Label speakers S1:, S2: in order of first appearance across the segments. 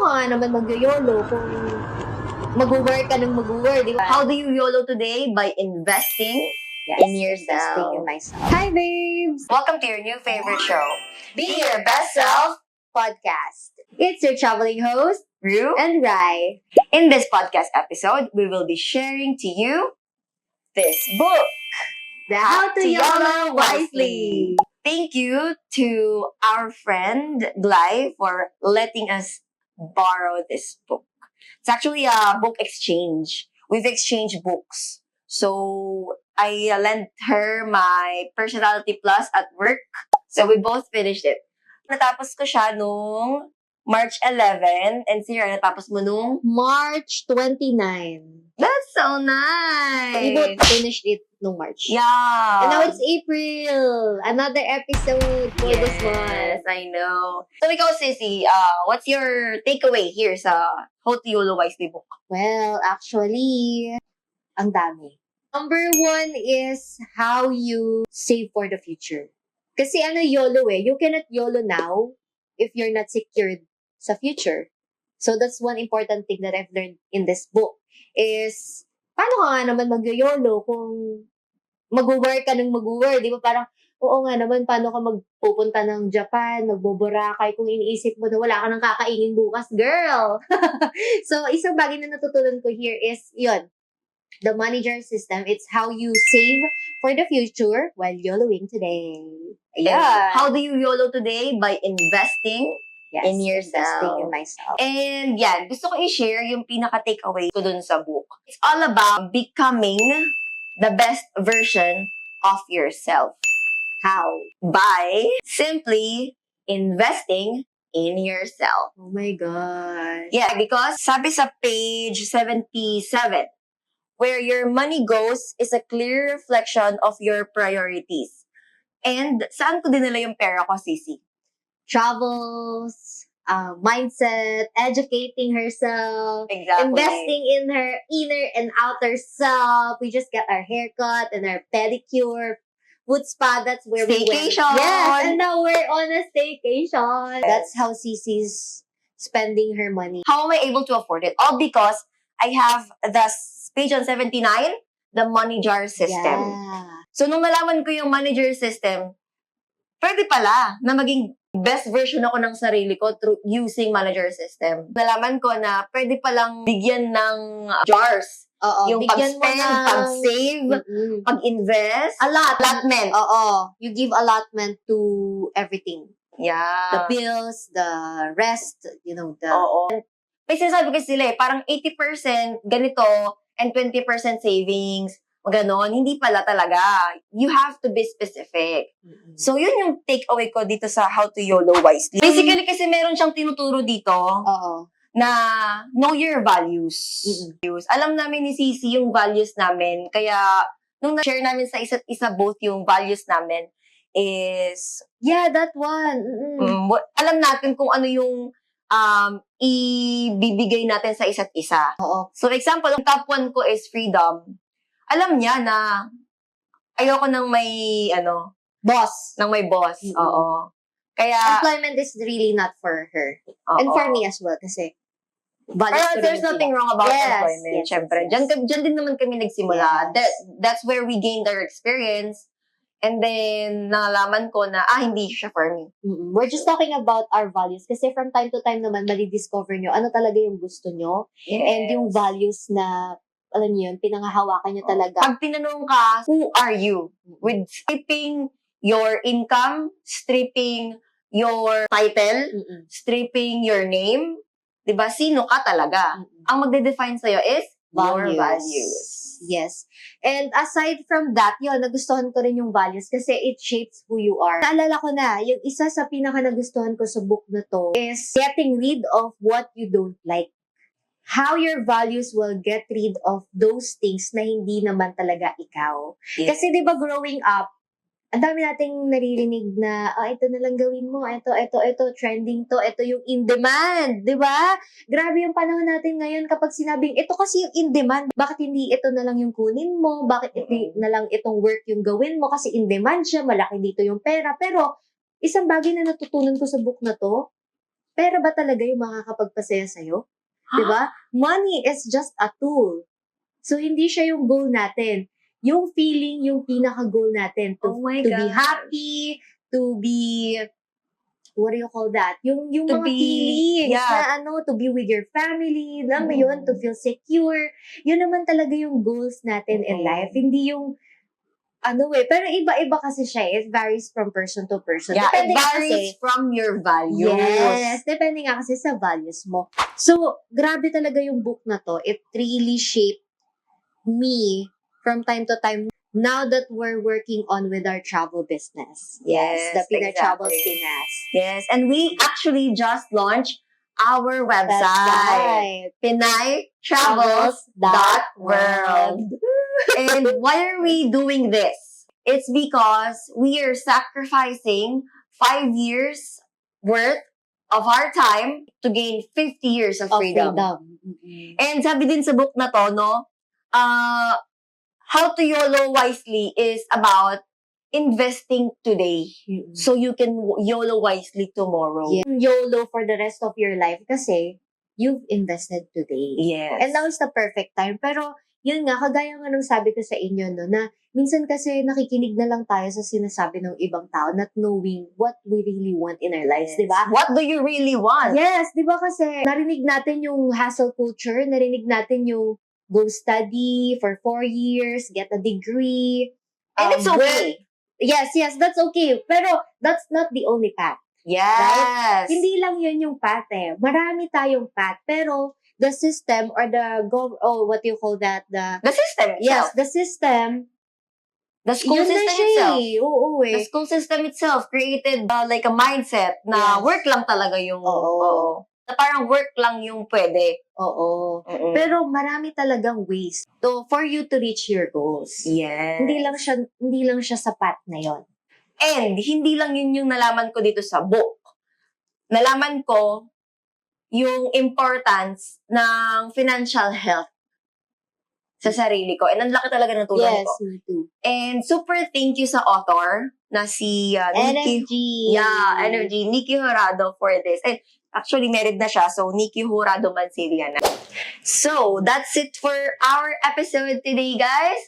S1: ka nga naman mag-YOLO kung mag-work ka ng mag-work, di ba?
S2: How do you YOLO today? By investing in yourself.
S1: Investing in myself. Hi, babes!
S2: Welcome to your new favorite show, Be Your Best Self
S1: Podcast. It's your traveling host,
S2: Rue.
S1: and Rai.
S2: In this podcast episode, we will be sharing to you this book,
S1: The How to YOLO Wisely.
S2: Thank you to our friend Glai for letting us borrow this book. It's actually a book exchange. We've exchanged books. So I lent her my Personality Plus at work. So we both finished it. Natapos ko siya nung March 11 and si Ryan natapos mo nung
S1: March 29.
S2: That's so nice!
S1: We both finished it nung March.
S2: Yeah.
S1: And now it's April. Another episode for this month.
S2: Yes, I know. So ikaw, Sissy, what's your takeaway here sa How to YOLO Wisely book?
S1: Well, actually, ang dami. Number one is how you save for the future. Kasi YOLO you cannot YOLO now if you're not secured sa future. So that's one important thing that I've learned in this book is, paano ka nga naman mag-YOLO kung mag-work ka ng mag-work? Di ba parang, oo nga naman, paano ka magpupunta ng Japan, magboborakay kung iniisip mo na wala ka nang kakainin bukas, girl! So, isang bagay na natutunan ko here is, yun, the money jar system. It's how you save for the future while YOLOing today.
S2: Yeah. How do you YOLO today? By investing
S1: Yes,
S2: in yourself.
S1: investing in myself.
S2: And yan, gusto ko i-share yung pinaka-takeaway ko dun sa book. It's all about becoming the best version of yourself.
S1: How?
S2: By simply investing in yourself.
S1: Oh my God.
S2: Yeah, because sabi sa page 77, where your money goes is a clear reflection of your priorities. And saan ko dinala yung pera ko, Sissy?
S1: Travels, mindset, educating herself,
S2: Exactly.
S1: investing in her inner and outer self. We just get our haircut and our pedicure. Food spa, that's where we went.
S2: Staycation.
S1: Yes, and now we're on a staycation. That's how Cece's spending her money.
S2: How am I able to afford it? All because I have the page on 79, the money jar system.
S1: Yeah.
S2: So, nung nalaman ko yung money jar system, pwede pala na maging best version ako ng sarili ko through using manager system. Nalaman ko na pwede palang bigyan ng jars.
S1: Oo,
S2: Yung
S1: bigyan mo
S2: pag-spend,
S1: ng-
S2: pag-save,
S1: Mm-mm.
S2: pag-invest.
S1: Allotment.
S2: Allotment.
S1: Oo. You give allotment to everything. The
S2: Yeah.
S1: bills, the rest, the...
S2: Oo. May sinasabi kasi sila parang 80% ganito and 20% savings. Ganon. Hindi pala talaga. You have to be specific.
S1: Mm-mm.
S2: So, yun yung takeaway ko dito sa How to YOLO Wisely. Basically, kasi meron siyang tinuturo dito
S1: Oo.
S2: na know your values.
S1: Mm-mm.
S2: Alam namin ni Cici yung values namin. Kaya, nung na-share namin sa isa't isa both yung values namin is,
S1: Yeah, that one.
S2: alam natin kung ano yung ibibigay natin sa isa't isa.
S1: Oo.
S2: So, example, yung top 1 ko is freedom. Alam niya na ayoko ng may,
S1: Boss.
S2: ng may boss.
S1: Mm-mm.
S2: Oo. Kaya,
S1: Employment is really not for her.
S2: oo.
S1: And for me as well, kasi values
S2: Pero
S1: ko
S2: there's
S1: rin
S2: nothing
S1: sila.
S2: wrong about
S1: Yes,
S2: employment.
S1: yes,
S2: Siyempre,
S1: yes, yes.
S2: Dyan din naman kami nagsimula.
S1: Yes.
S2: That's where we gained our experience. And then, nalaman ko na, hindi siya for me.
S1: We're just talking about our values kasi from time to time naman mali-discover nyo ano talaga yung gusto nyo and yung values na, alam niyo yun, pinangahawakan nyo talaga.
S2: Pag tinanong ka, who are you? With stripping your income, stripping your title,
S1: Mm-mm.
S2: stripping your name, 'di ba? Sino ka talaga?
S1: Mm-mm.
S2: Ang magde-define sa'yo is your values.
S1: Yes. And aside from that, yun, nagustuhan ko rin yung values kasi it shapes who you are. Naalala ko na, yung isa sa pinaka nagustuhan ko sa book na to is getting rid of what you don't like. How your values will get rid of those things na hindi naman talaga ikaw.
S2: Yes.
S1: Kasi di ba growing up, ang dami nating naririnig na, ito na lang gawin mo, ito, trending to, ito yung in demand, di ba? Grabe yung panahon natin ngayon kapag sinabing, ito kasi yung in demand, bakit hindi ito na lang yung kunin mo, bakit ito na lang itong work yung gawin mo, kasi in demand siya, malaki dito yung pera. Pero, isang bagay na natutunan ko sa book na to, pera ba talaga yung makakapagpasaya sa'yo? Diba? Money is just a tool. So, hindi siya yung goal natin. Yung feeling, yung pinaka-goal natin.
S2: Oh my
S1: To be
S2: gosh.
S1: happy, to be, what do you call that? Yung
S2: To
S1: mga
S2: be-
S1: feelings
S2: yeah.
S1: na to be with your family, alam mo yun, to feel secure. Yun naman talaga yung goals natin in life. Hindi yung, pero iba-iba kasi siya. It varies from person to person.
S2: Yeah,
S1: Depende
S2: it
S1: nga
S2: varies from your values.
S1: Yes, depende nga kasi sa values mo. So, grabe talaga yung book na to. It really shaped me from time to time now that we're working on with our travel business.
S2: Yes,
S1: the Pinoy Travels
S2: exactly.
S1: Pinas.
S2: Yes, and we actually just launched our
S1: That's
S2: website,
S1: right.
S2: pinaytravels.world. And why are we doing this? It's because we are sacrificing 5 years worth of our time to gain 50 years of freedom.
S1: Mm-mm.
S2: And sabi din sa book na to, no, how to YOLO wisely is about investing today
S1: Mm-mm.
S2: so you can YOLO wisely tomorrow.
S1: Yeah. YOLO for the rest of your life kasi you've invested today.
S2: Yes.
S1: And now is the perfect time. Pero, yun nga, kagaya nga nung sabi ko sa inyo, no, na minsan kasi nakikinig na lang tayo sa sinasabi ng ibang tao, not knowing what we really want in our lives, di ba?
S2: What do you really want?
S1: Yes, di ba kasi narinig natin yung hustle culture, narinig natin yung go study for 4 years, get a degree.
S2: And it's okay.
S1: Yes, that's okay. Pero that's not the only path.
S2: Yes.
S1: Hindi lang yun yung path eh. Marami tayong path. Pero the system or what do you call that?
S2: The system
S1: Yes,
S2: itself.
S1: the system.
S2: The school
S1: Yun na
S2: system
S1: siya
S2: itself.
S1: eh. Oo eh.
S2: The school system itself created like a mindset na
S1: Yes.
S2: work lang talaga yung...
S1: Oo.
S2: Na parang work lang yung pwede.
S1: Oo.
S2: Mm-mm.
S1: Pero marami talagang ways for you to reach your goals.
S2: Yes.
S1: Hindi lang siya sapat na yon.
S2: And hindi lang yun yung nalaman ko dito sa book. Nalaman ko yung importance ng financial health sa sarili ko. And ang laki talaga ng tulong
S1: Yes,
S2: ko.
S1: me too.
S2: And super thank you sa author na si Nikki.
S1: NFG.
S2: Yeah, NFG. Nikki Jurado for this. And actually, married na siya. So, Nikki Jurado Mancilia na. So, that's it for our episode today, guys.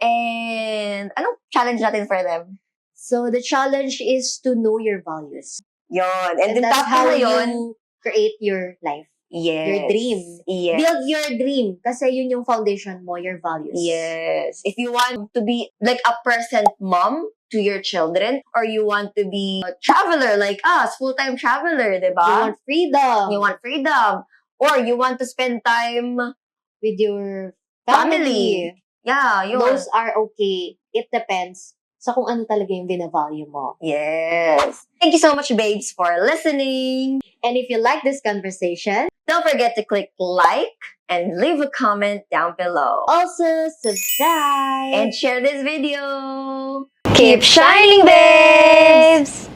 S2: And anong challenge natin for them?
S1: So, the challenge is to know your values.
S2: Yon. And then
S1: that's
S2: tapos
S1: how
S2: na yun.
S1: you create your life.
S2: Yes.
S1: Your dream.
S2: Yes.
S1: Build your dream. Kasi yun yung foundation mo, your values.
S2: Yes. If you want to be like a present mom to your children, or you want to be a traveler like us, full-time traveler, diba?
S1: You want freedom.
S2: You want freedom. Or you want to spend time
S1: with your family.
S2: Yeah, yun.
S1: Those are okay. It depends sa kung ano talaga yung binavalue mo.
S2: Yes. Thank you so much, babes, for listening.
S1: And if you like this conversation,
S2: don't forget to click like and leave a comment down below.
S1: also subscribe.
S2: And share this video. Keep shining, babes!